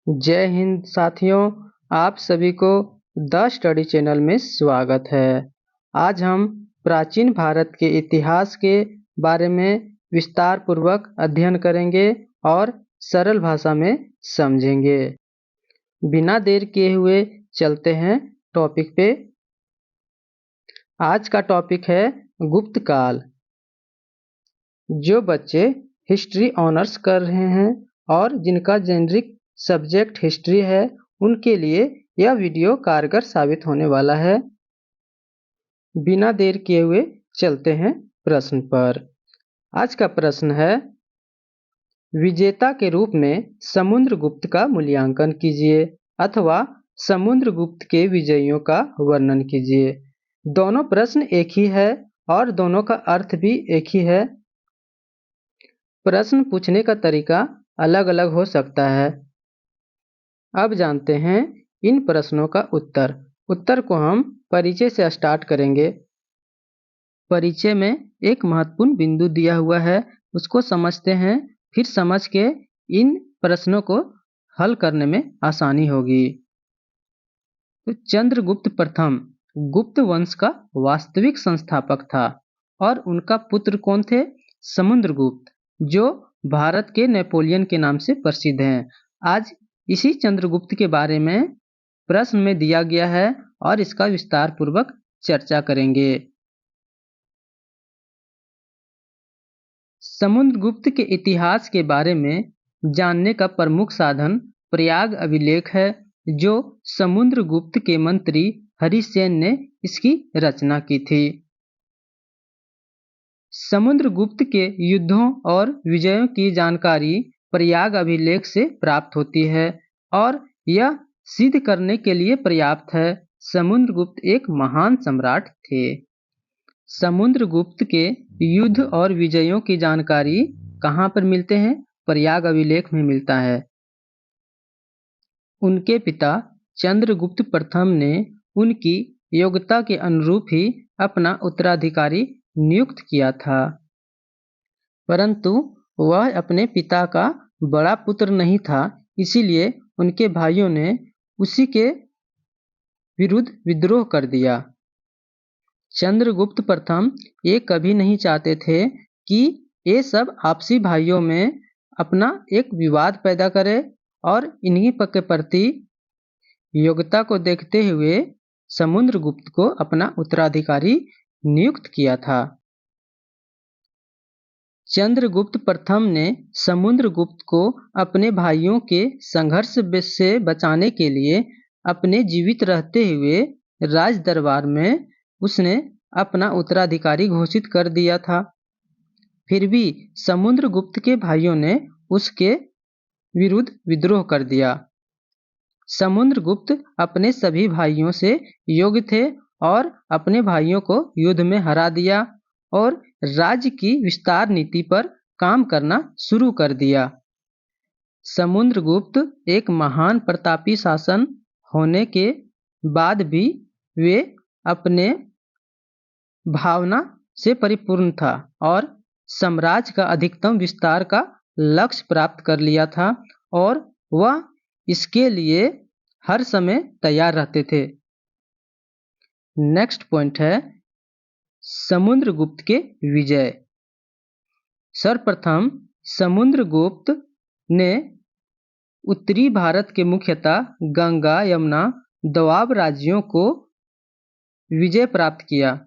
जय हिंद साथियों, आप सभी को द स्टडी चैनल में स्वागत है। आज हम प्राचीन भारत के इतिहास के बारे में विस्तार पूर्वक अध्ययन करेंगे और सरल भाषा में समझेंगे। बिना देर किए हुए चलते हैं टॉपिक पे। आज का टॉपिक है गुप्त काल। जो बच्चे हिस्ट्री ऑनर्स कर रहे हैं और जिनका जेनरिक सब्जेक्ट हिस्ट्री है, उनके लिए यह वीडियो कारगर साबित होने वाला है। बिना देर किए हुए चलते हैं प्रश्न पर। आज का प्रश्न है, विजेता के रूप में समुद्रगुप्त का मूल्यांकन कीजिए अथवा समुद्रगुप्त के विजयियों का वर्णन कीजिए। दोनों प्रश्न एक ही है और दोनों का अर्थ भी एक ही है। प्रश्न पूछने का तरीका अलग अलग हो सकता है। अब जानते हैं इन प्रश्नों का उत्तर। उत्तर को हम परिचय से स्टार्ट करेंगे। परिचय में एक महत्वपूर्ण बिंदु दिया हुआ है, उसको समझते हैं, फिर समझ के इन प्रश्नों को हल करने में आसानी होगी। तो चंद्रगुप्त प्रथम गुप्त वंश का वास्तविक संस्थापक था और उनका पुत्र कौन थे? समुद्रगुप्त, जो भारत के नेपोलियन के नाम से प्रसिद्ध हैं। आज इसी चंद्रगुप्त के बारे में प्रश्न में दिया गया है और इसका विस्तार पूर्वक चर्चा करेंगे। समुद्रगुप्त के इतिहास के बारे में जानने का प्रमुख साधन प्रयाग अभिलेख है, जो समुद्रगुप्त के मंत्री हरिसेन ने इसकी रचना की थी। समुद्रगुप्त के युद्धों और विजयों की जानकारी प्रयाग अभिलेख से प्राप्त होती है और यह सिद्ध करने के लिए पर्याप्त है, समुद्रगुप्त एक महान सम्राट थे। समुद्रगुप्त के युद्ध और विजयों की जानकारी कहाँ पर मिलते हैं? प्रयाग अभिलेख में मिलता है। उनके पिता चंद्रगुप्त प्रथम ने उनकी योग्यता के अनुरूप ही अपना उत्तराधिकारी नियुक्त किया था, परंतु वह अपने पिता का बड़ा पुत्र नहीं था, इसीलिए उनके भाइयों ने उसी के विरुद्ध विद्रोह कर दिया। चंद्रगुप्त प्रथम ये कभी नहीं चाहते थे कि ये सब आपसी भाइयों में अपना एक विवाद पैदा करे और इन्हीं के प्रति योग्यता को देखते हुए समुद्रगुप्त को अपना उत्तराधिकारी नियुक्त किया था। चंद्रगुप्त प्रथम ने समुद्रगुप्त को अपने भाइयों के संघर्ष से बचाने के लिए अपने जीवित रहते हुए राज दरबार में उसने अपना उत्तराधिकारी घोषित कर दिया था। फिर भी समुद्रगुप्त के भाइयों ने उसके विरुद्ध विद्रोह कर दिया। समुद्रगुप्त अपने सभी भाइयों से योग्य थे और अपने भाइयों को युद्ध में हरा दिया और राज्य की विस्तार नीति पर काम करना शुरू कर दिया। समुद्रगुप्त एक महान प्रतापी शासन होने के बाद भी वे अपने भावना से परिपूर्ण था और साम्राज्य का अधिकतम विस्तार का लक्ष्य प्राप्त कर लिया था और वह इसके लिए हर समय तैयार रहते थे। नेक्स्ट पॉइंट है समुद्रगुप्त के विजय। सर्वप्रथम समुद्रगुप्त ने उत्तरी भारत के मुख्यतः गंगा यमुना दोआब राज्यों को विजय प्राप्त किया।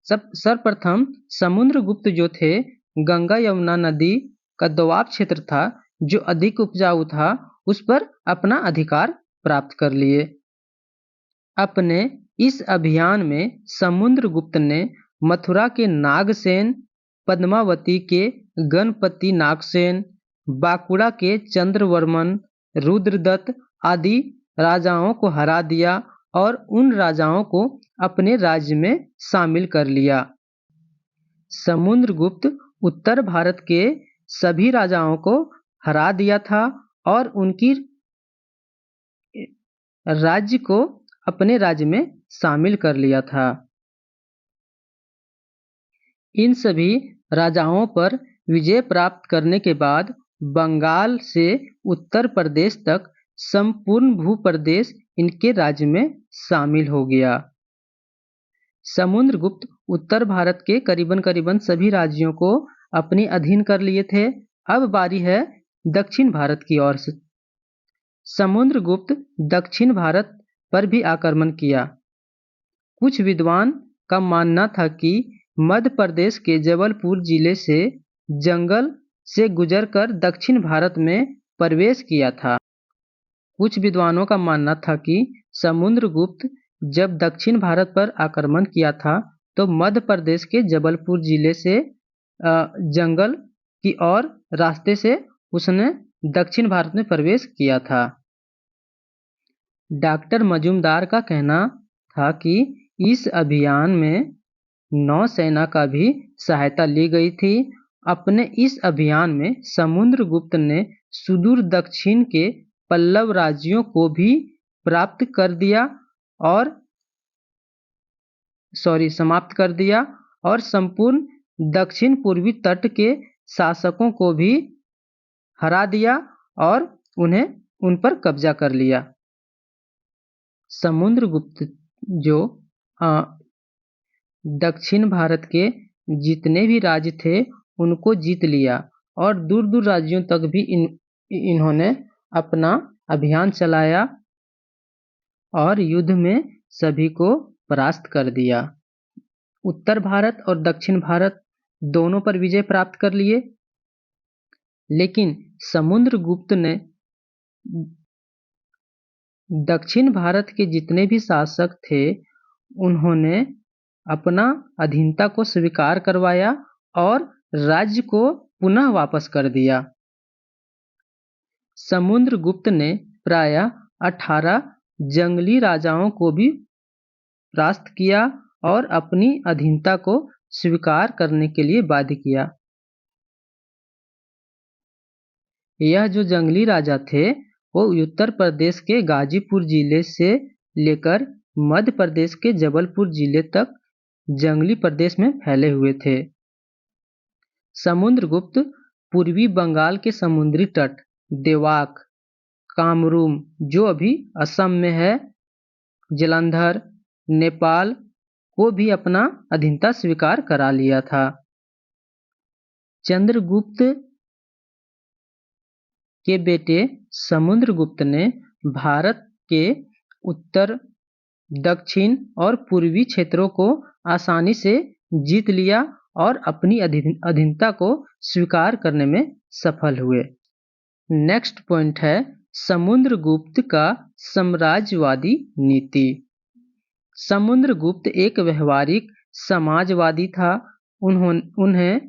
सर्वप्रथम समुद्रगुप्त जो थे, गंगा यमुना नदी का दोआब क्षेत्र था जो अधिक उपजाऊ था, उस पर अपना अधिकार प्राप्त कर लिए। अपने इस अभियान में समुद्रगुप्त ने मथुरा के नागसेन, पद्मावती के गणपति नागसेन, बांकुड़ा के चंद्रवर्मन, रुद्रदत्त आदि राजाओं को हरा दिया और उन राजाओं को अपने राज्य में शामिल कर लिया। समुद्रगुप्त उत्तर भारत के सभी राजाओं को हरा दिया था और उनकी राज्य को अपने राज्य में शामिल कर लिया था। इन सभी राजाओं पर विजय प्राप्त करने के बाद बंगाल से उत्तर प्रदेश तक संपूर्ण भूप्रदेश इनके राज्य में शामिल हो गया। समुद्रगुप्त उत्तर भारत के करीबन सभी राज्यों को अपने अधीन कर लिए थे। अब बारी है दक्षिण भारत की ओर से। समुद्रगुप्त दक्षिण भारत पर भी आक्रमण किया। कुछ विद्वान का मानना था कि मध्य प्रदेश के जबलपुर जिले से जंगल से गुजरकर दक्षिण भारत में प्रवेश किया था। कुछ विद्वानों का मानना था कि समुद्रगुप्त जब दक्षिण भारत पर आक्रमण किया था तो मध्य प्रदेश के जबलपुर जिले से जंगल की ओर रास्ते से उसने दक्षिण भारत में प्रवेश किया था। डॉक्टर मजूमदार का कहना था कि इस अभियान में नौसेना का भी सहायता ली गई थी। अपने इस अभियान में समुद्रगुप्त ने सुदूर दक्षिण के पल्लव राज्यों को भी समाप्त कर दिया और संपूर्ण दक्षिण पूर्वी तट के शासकों को भी हरा दिया और उन्हें उन पर कब्जा कर लिया। समुद्रगुप्त जो दक्षिण भारत के जितने भी राज्य थे उनको जीत लिया और दूर दूर राज्यों तक भी इन्होंने अपना अभियान चलाया और युद्ध में सभी को परास्त कर दिया। उत्तर भारत और दक्षिण भारत दोनों पर विजय प्राप्त कर लिए। लेकिन समुद्रगुप्त ने दक्षिण भारत के जितने भी शासक थे उन्होंने अपना अधीनता को स्वीकार करवाया और राज्य को पुनः वापस कर दिया। समुद्रगुप्त ने प्रायः 18 जंगली राजाओं को भी परास्त किया और अपनी अधीनता को स्वीकार करने के लिए बाध्य किया। यह जो जंगली राजा थे वो उत्तर प्रदेश के गाजीपुर जिले से लेकर मध्य प्रदेश के जबलपुर जिले तक जंगली प्रदेश में फैले हुए थे। समुद्रगुप्त पूर्वी बंगाल के समुद्री तट देवाक, कामरूप जो अभी असम में है, जालंधर, नेपाल को भी अपना अधीनता स्वीकार करा लिया था। चंद्रगुप्त के बेटे समुद्रगुप्त ने भारत के उत्तर, दक्षिण और पूर्वी क्षेत्रों को आसानी से जीत लिया और अपनी अधीनता को स्वीकार करने में सफल हुए। नेक्स्ट पॉइंट है समुद्रगुप्त का साम्राज्यवादी नीति। समुद्रगुप्त एक व्यवहारिक समाजवादी था। उन्हें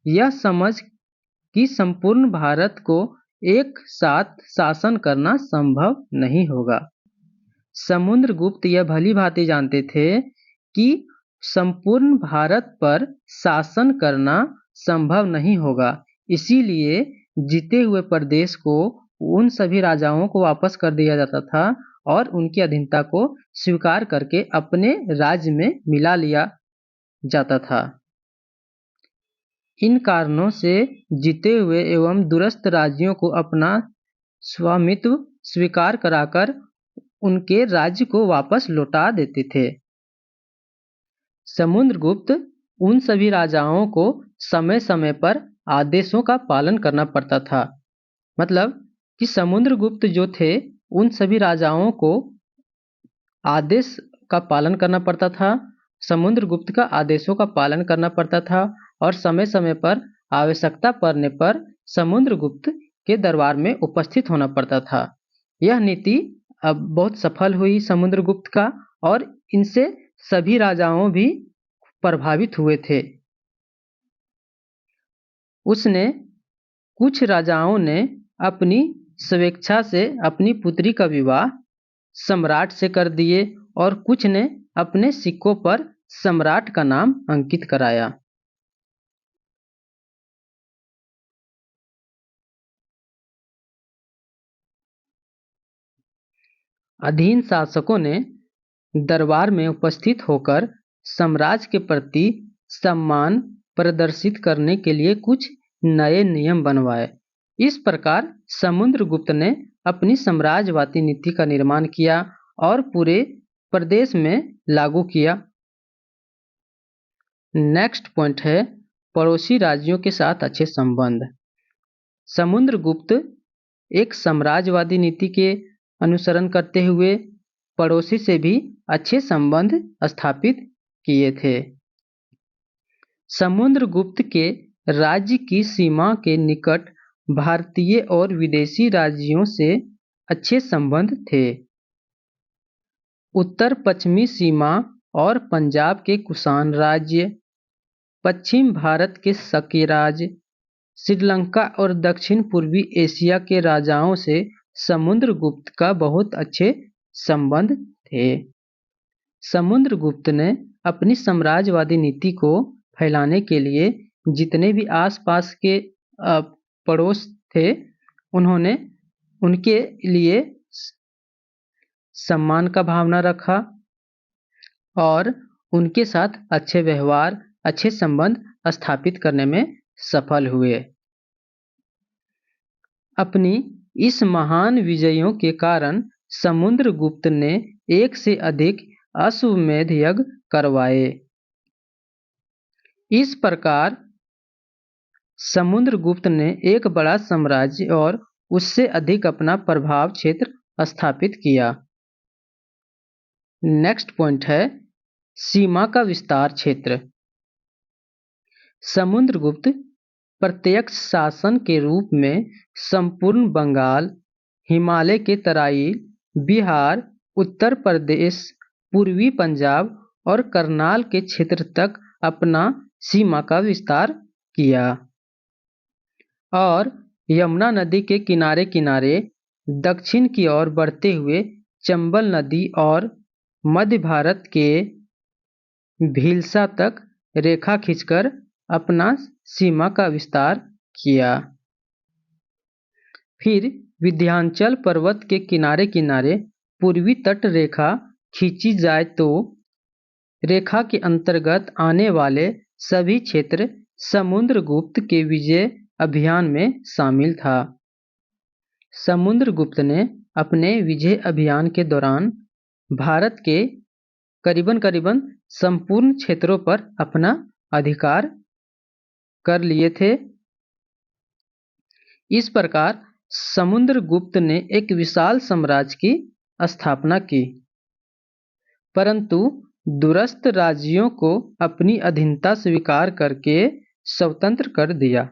यह समझ कि संपूर्ण भारत को एक साथ शासन करना संभव नहीं होगा। समुद्रगुप्त यह भली भांति जानते थे कि संपूर्ण भारत पर शासन करना संभव नहीं होगा, इसीलिए जीते हुए प्रदेश को उन सभी राजाओं को वापस कर दिया जाता था और उनकी अधीनता को स्वीकार करके अपने राज्य में मिला लिया जाता था। इन कारणों से जीते हुए एवं दूरस्थ राज्यों को अपना स्वामित्व स्वीकार कराकर उनके राज्य को वापस लौटा देते थे। समुद्रगुप्त उन सभी राजाओं को समय समय पर आदेशों का पालन करना पड़ता था। मतलब कि समुद्रगुप्त जो थे उन सभी राजाओं को आदेश का पालन करना पड़ता था, समुद्रगुप्त का आदेशों का पालन करना पड़ता था और समय समय पर आवश्यकता पड़ने पर समुद्रगुप्त के दरबार में उपस्थित होना पड़ता था। यह नीति अब बहुत सफल हुई समुद्रगुप्त का और इनसे सभी राजाओं भी प्रभावित हुए थे। कुछ राजाओं ने अपनी स्वेच्छा से अपनी पुत्री का विवाह सम्राट से कर दिए और कुछ ने अपने सिक्कों पर सम्राट का नाम अंकित कराया। अधीन शासकों ने दरबार में उपस्थित होकर साम्राज्य के प्रति सम्मान प्रदर्शित करने के लिए कुछ नए नियम बनवाए। इस प्रकार समुद्रगुप्त ने अपनी साम्राज्यवादी नीति का निर्माण किया और पूरे प्रदेश में लागू किया। नेक्स्ट पॉइंट है पड़ोसी राज्यों के साथ अच्छे संबंध। समुद्रगुप्त एक साम्राज्यवादी नीति के अनुसरण करते हुए पड़ोसी से भी अच्छे संबंध स्थापित किए थे। समुद्रगुप्त के राज्य की सीमा के निकट भारतीय और विदेशी राज्यों से अच्छे संबंध थे। उत्तर पश्चिमी सीमा और पंजाब के कुषाण राज्य, पश्चिम भारत के शकी राज्य, श्रीलंका और दक्षिण पूर्वी एशिया के राजाओं से समुद्रगुप्त का बहुत अच्छे संबंध थे। समुद्रगुप्त ने अपनी साम्राज्यवादी नीति को फैलाने के लिए जितने भी आसपास के पड़ोस थे उन्होंने उनके लिए सम्मान का भावना रखा और उनके साथ अच्छे व्यवहार, अच्छे संबंध स्थापित करने में सफल हुए। अपनी इस महान विजयों के कारण समुद्रगुप्त ने एक से अधिक अश्वमेध यज्ञ करवाए। इस प्रकार समुद्रगुप्त ने एक बड़ा साम्राज्य और उससे अधिक अपना प्रभाव क्षेत्र स्थापित किया। नेक्स्ट पॉइंट है सीमा का विस्तार क्षेत्र। समुद्रगुप्त प्रत्यक्ष शासन के रूप में संपूर्ण बंगाल, हिमालय के तराई, बिहार, उत्तर प्रदेश, पूर्वी पंजाब और करनाल के क्षेत्र तक अपना सीमा का विस्तार किया और यमुना नदी के किनारे किनारे दक्षिण की ओर बढ़ते हुए चंबल नदी और मध्य भारत के भीलसा तक रेखा खींचकर अपना सीमा का विस्तार किया। फिर विंध्याचल पर्वत के किनारे किनारे पूर्वी तट रेखा खींची जाए तो रेखा के अंतर्गत आने वाले सभी क्षेत्र समुद्रगुप्त के विजय अभियान में शामिल था। समुद्रगुप्त ने अपने विजय अभियान के दौरान भारत के करीबन संपूर्ण क्षेत्रों पर अपना अधिकार कर लिए थे। इस प्रकार समुद्रगुप्त ने एक विशाल साम्राज्य की स्थापना की, परंतु दूरस्थ राज्यों को अपनी अधीनता स्वीकार करके स्वतंत्र कर दिया।